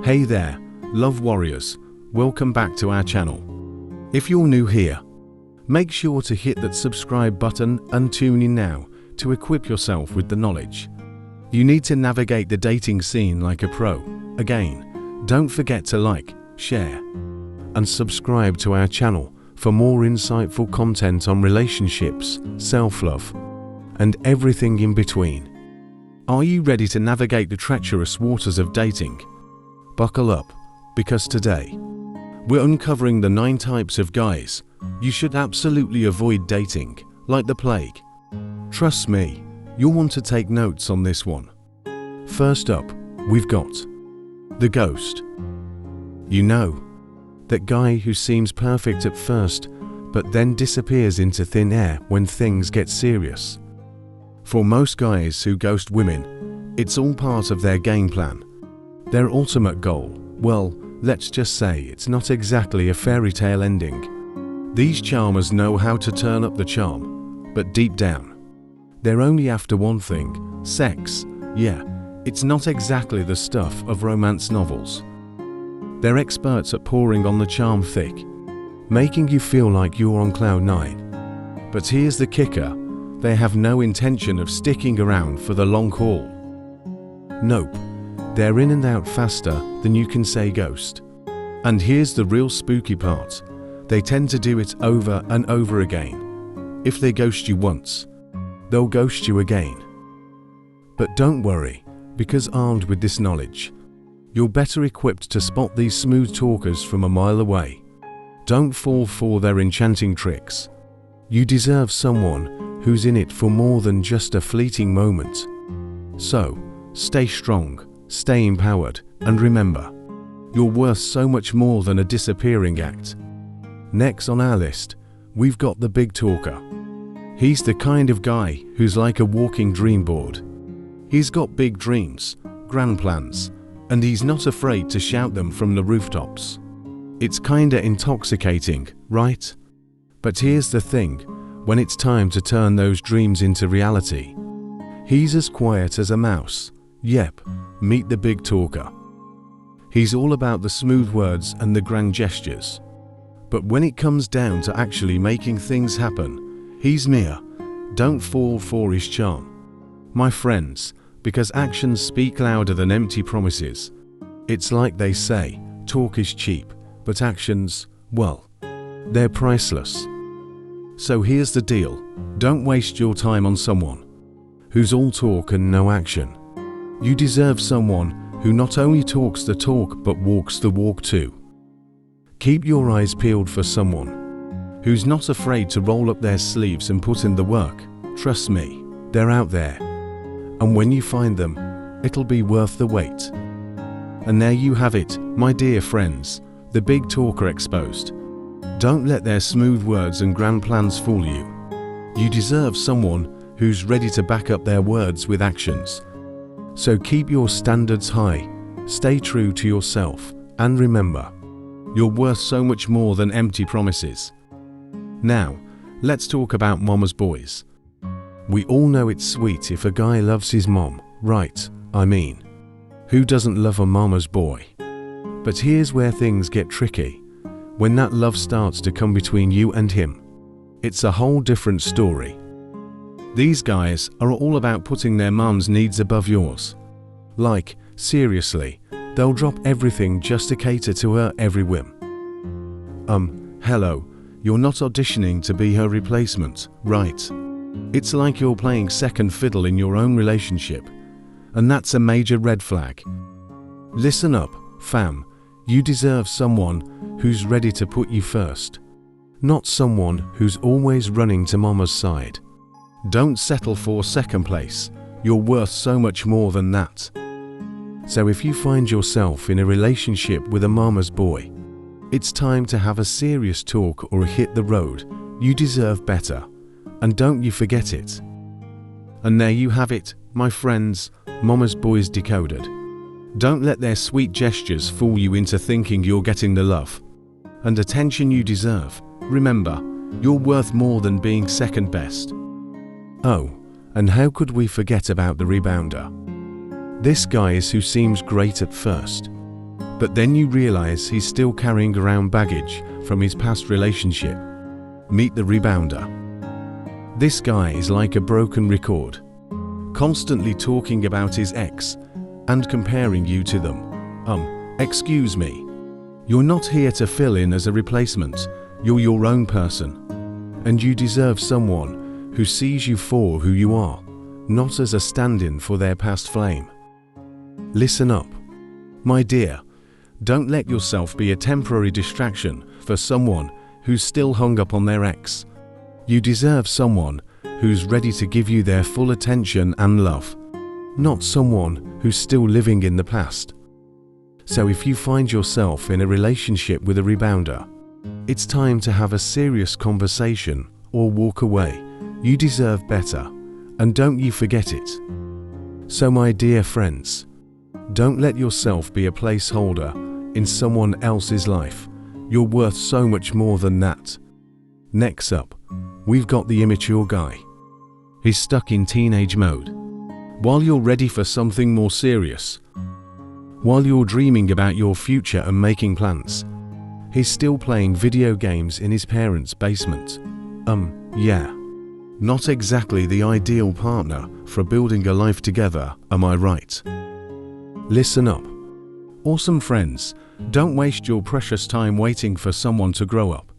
Hey there, love warriors, welcome back to our channel. If you're new here, make sure to hit that subscribe button and tune in now to equip yourself with the knowledge you need to navigate the dating scene like a pro. Again, don't forget to like, share, and subscribe to our channel for more insightful content on relationships, self-love, and everything in between. Are you ready to navigate the treacherous waters of dating? Buckle up, because today, we're uncovering the 9 types of guys you should absolutely avoid dating, like the plague. Trust me, you'll want to take notes on this one. First up, we've got the ghost. You know, that guy who seems perfect at first, but then disappears into thin air when things get serious. For most guys who ghost women, it's all part of their game plan. Their ultimate goal, well, let's just say it's not exactly a fairy tale ending. These charmers know how to turn up the charm, but deep down, they're only after one thing: sex. Yeah, it's not exactly the stuff of romance novels. They're experts at pouring on the charm thick, making you feel like you're on cloud 9. But here's the kicker: they have no intention of sticking around for the long haul. Nope, they're in and out faster than you can say ghost. And here's the real spooky part: they tend to do it over and over again. If they ghost you once, they'll ghost you again. But don't worry, because armed with this knowledge, you're better equipped to spot these smooth talkers from a mile away. Don't fall for their enchanting tricks. You deserve someone who's in it for more than just a fleeting moment. So, stay strong, stay empowered, and remember, you're worth so much more than a disappearing act. Next on our list, we've got the big talker. He's the kind of guy who's like a walking dream board. He's got big dreams, grand plans, and he's not afraid to shout them from the rooftops. It's kinda intoxicating, right? But here's the thing: when it's time to turn those dreams into reality, he's as quiet as a mouse. Yep, meet the big talker. He's all about the smooth words and the grand gestures. But when it comes down to actually making things happen, he's mere. Don't fall for his charm, my friends, because actions speak louder than empty promises. It's like they say, talk is cheap, but actions, well, they're priceless. So here's the deal: don't waste your time on someone who's all talk and no action. You deserve someone who not only talks the talk but walks the walk too. Keep your eyes peeled for someone who's not afraid to roll up their sleeves and put in the work. Trust me, they're out there. And when you find them, it'll be worth the wait. And there you have it, my dear friends, the big talker exposed. Don't let their smooth words and grand plans fool you. You deserve someone who's ready to back up their words with actions. So keep your standards high, stay true to yourself, and remember, you're worth so much more than empty promises. Now, let's talk about mama's boys. We all know it's sweet if a guy loves his mom, right? I mean, who doesn't love a mama's boy? But here's where things get tricky. When that love starts to come between you and him, it's a whole different story. These guys are all about putting their mom's needs above yours. Like, seriously, they'll drop everything just to cater to her every whim. Hello, you're not auditioning to be her replacement, right? It's like you're playing second fiddle in your own relationship, and that's a major red flag. Listen up, fam. You deserve someone who's ready to put you first, not someone who's always running to mama's side. Don't settle for second place. You're worth so much more than that. So if you find yourself in a relationship with a mama's boy, it's time to have a serious talk or hit the road. You deserve better. And don't you forget it. And there you have it, my friends, mama's boys decoded. Don't let their sweet gestures fool you into thinking you're getting the love and attention you deserve. Remember, you're worth more than being second best. Oh, and how could we forget about the rebounder? This guy is who seems great at first, But then you realize he's still carrying around baggage from his past relationship. Meet the rebounder. This guy is like a broken record, constantly talking about his ex and comparing you to them. Excuse me. You're not here to fill in as a replacement. You're your own person. And you deserve someone who sees you for who you are, not as a stand-in for their past flame. Listen up. My dear, don't let yourself be a temporary distraction for someone who's still hung up on their ex. You deserve someone who's ready to give you their full attention and love, not someone who's still living in the past. So if you find yourself in a relationship with a rebounder, it's time to have a serious conversation or walk away. You deserve better, and don't you forget it. So my dear friends, don't let yourself be a placeholder in someone else's life. You're worth so much more than that. Next up, we've got the immature guy. He's stuck in teenage mode. While you're ready for something more serious, while you're dreaming about your future and making plans, he's still playing video games in his parents' basement. Yeah. Not exactly the ideal partner for building a life together, am I right? Listen up. Awesome friends, don't waste your precious time waiting for someone to grow up.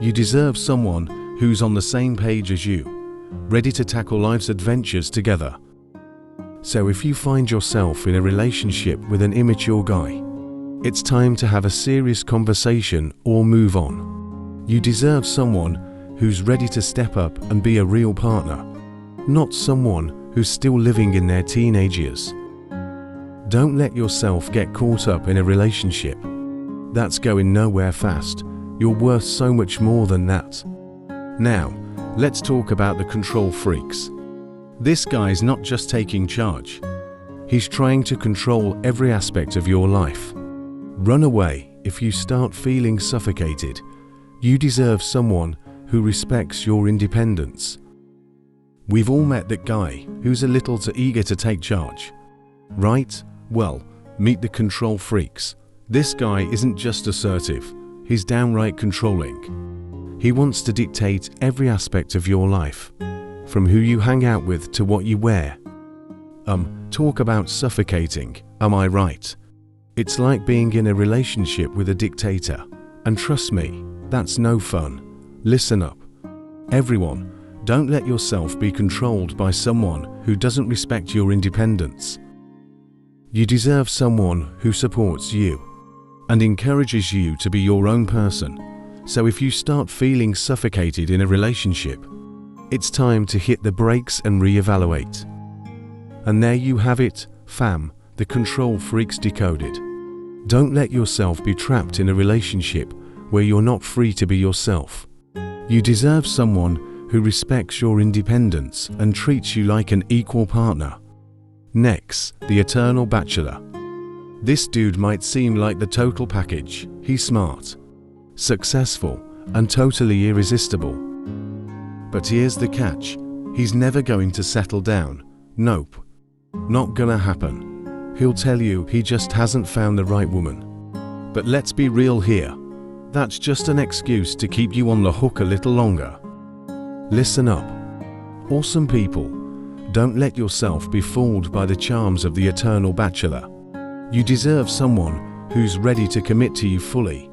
You deserve someone who's on the same page as you, ready to tackle life's adventures together. So if you find yourself in a relationship with an immature guy, it's time to have a serious conversation or move on. You deserve someone who's ready to step up and be a real partner, not someone who's still living in their teenage years. Don't let yourself get caught up in a relationship that's going nowhere fast. You're worth so much more than that. Now, let's talk about the control freaks. This guy's not just taking charge. He's trying to control every aspect of your life. Run away if you start feeling suffocated. You deserve someone who respects your independence. We've all met that guy who's a little too eager to take charge, right? Well, meet the control freaks. This guy isn't just assertive, he's downright controlling. He wants to dictate every aspect of your life, from who you hang out with to what you wear. Talk about suffocating, am I right? It's like being in a relationship with a dictator, and trust me, that's no fun. Listen up. Everyone, don't let yourself be controlled by someone who doesn't respect your independence. You deserve someone who supports you and encourages you to be your own person. So if you start feeling suffocated in a relationship, it's time to hit the brakes and reevaluate. And there you have it, fam, the control freaks decoded. Don't let yourself be trapped in a relationship where you're not free to be yourself. You deserve someone who respects your independence and treats you like an equal partner. Next, the eternal bachelor. This dude might seem like the total package. He's smart, successful, and totally irresistible. But here's the catch. He's never going to settle down. Nope. Not gonna happen. He'll tell you he just hasn't found the right woman. But let's be real here. That's just an excuse to keep you on the hook a little longer. Listen up. Awesome people, don't let yourself be fooled by the charms of the eternal bachelor. You deserve someone who's ready to commit to you fully,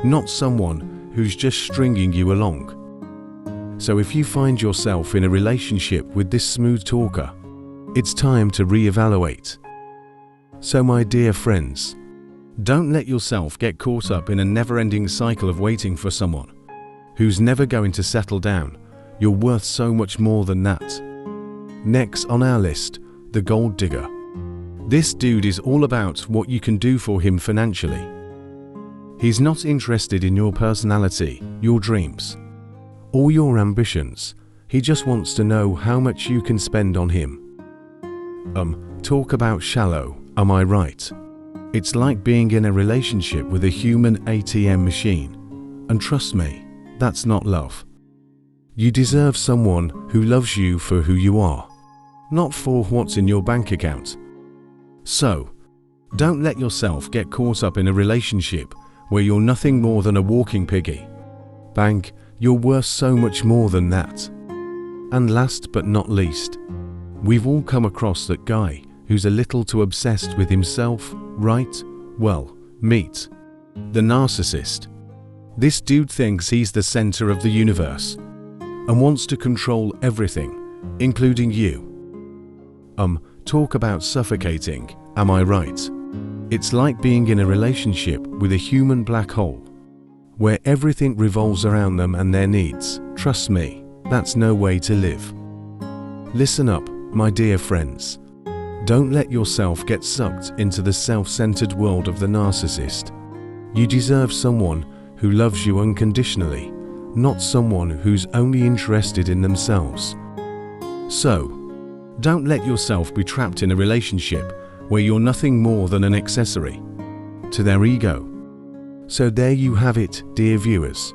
not someone who's just stringing you along. So if you find yourself in a relationship with this smooth talker, it's time to reevaluate. So my dear friends, don't let yourself get caught up in a never-ending cycle of waiting for someone who's never going to settle down. You're worth so much more than that. Next on our list, the gold digger. This dude is all about what you can do for him financially. He's not interested in your personality, your dreams, or your ambitions. He just wants to know how much you can spend on him. Talk about shallow, am I right? It's like being in a relationship with a human ATM machine. And trust me, that's not love. You deserve someone who loves you for who you are, not for what's in your bank account. So, Don't let yourself get caught up in a relationship where you're nothing more than a walking piggy. Bank, you're worth so much more than that. And last but not least, we've all come across that guy who's a little too obsessed with himself, right? Well, meet the narcissist. This dude thinks he's the center of the universe and wants to control everything, including you. Talk about suffocating, am I right? It's like being in a relationship with a human black hole, where everything revolves around them and their needs. Trust me, that's no way to live. Listen up, my dear friends. Don't let yourself get sucked into the self-centered world of the narcissist. You deserve someone who loves you unconditionally, not someone who's only interested in themselves. So, don't let yourself be trapped in a relationship where you're nothing more than an accessory to their ego. So there you have it, dear viewers.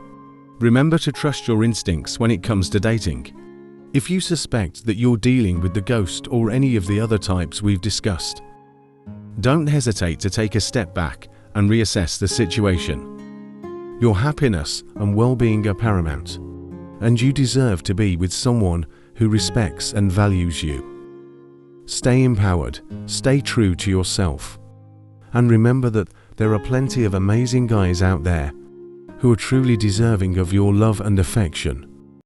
Remember to trust your instincts when it comes to dating. If you suspect that you're dealing with the ghost or any of the other types we've discussed, don't hesitate to take a step back and reassess the situation. Your happiness and well-being are paramount, and you deserve to be with someone who respects and values you. Stay empowered, stay true to yourself, and remember that there are plenty of amazing guys out there who are truly deserving of your love and affection.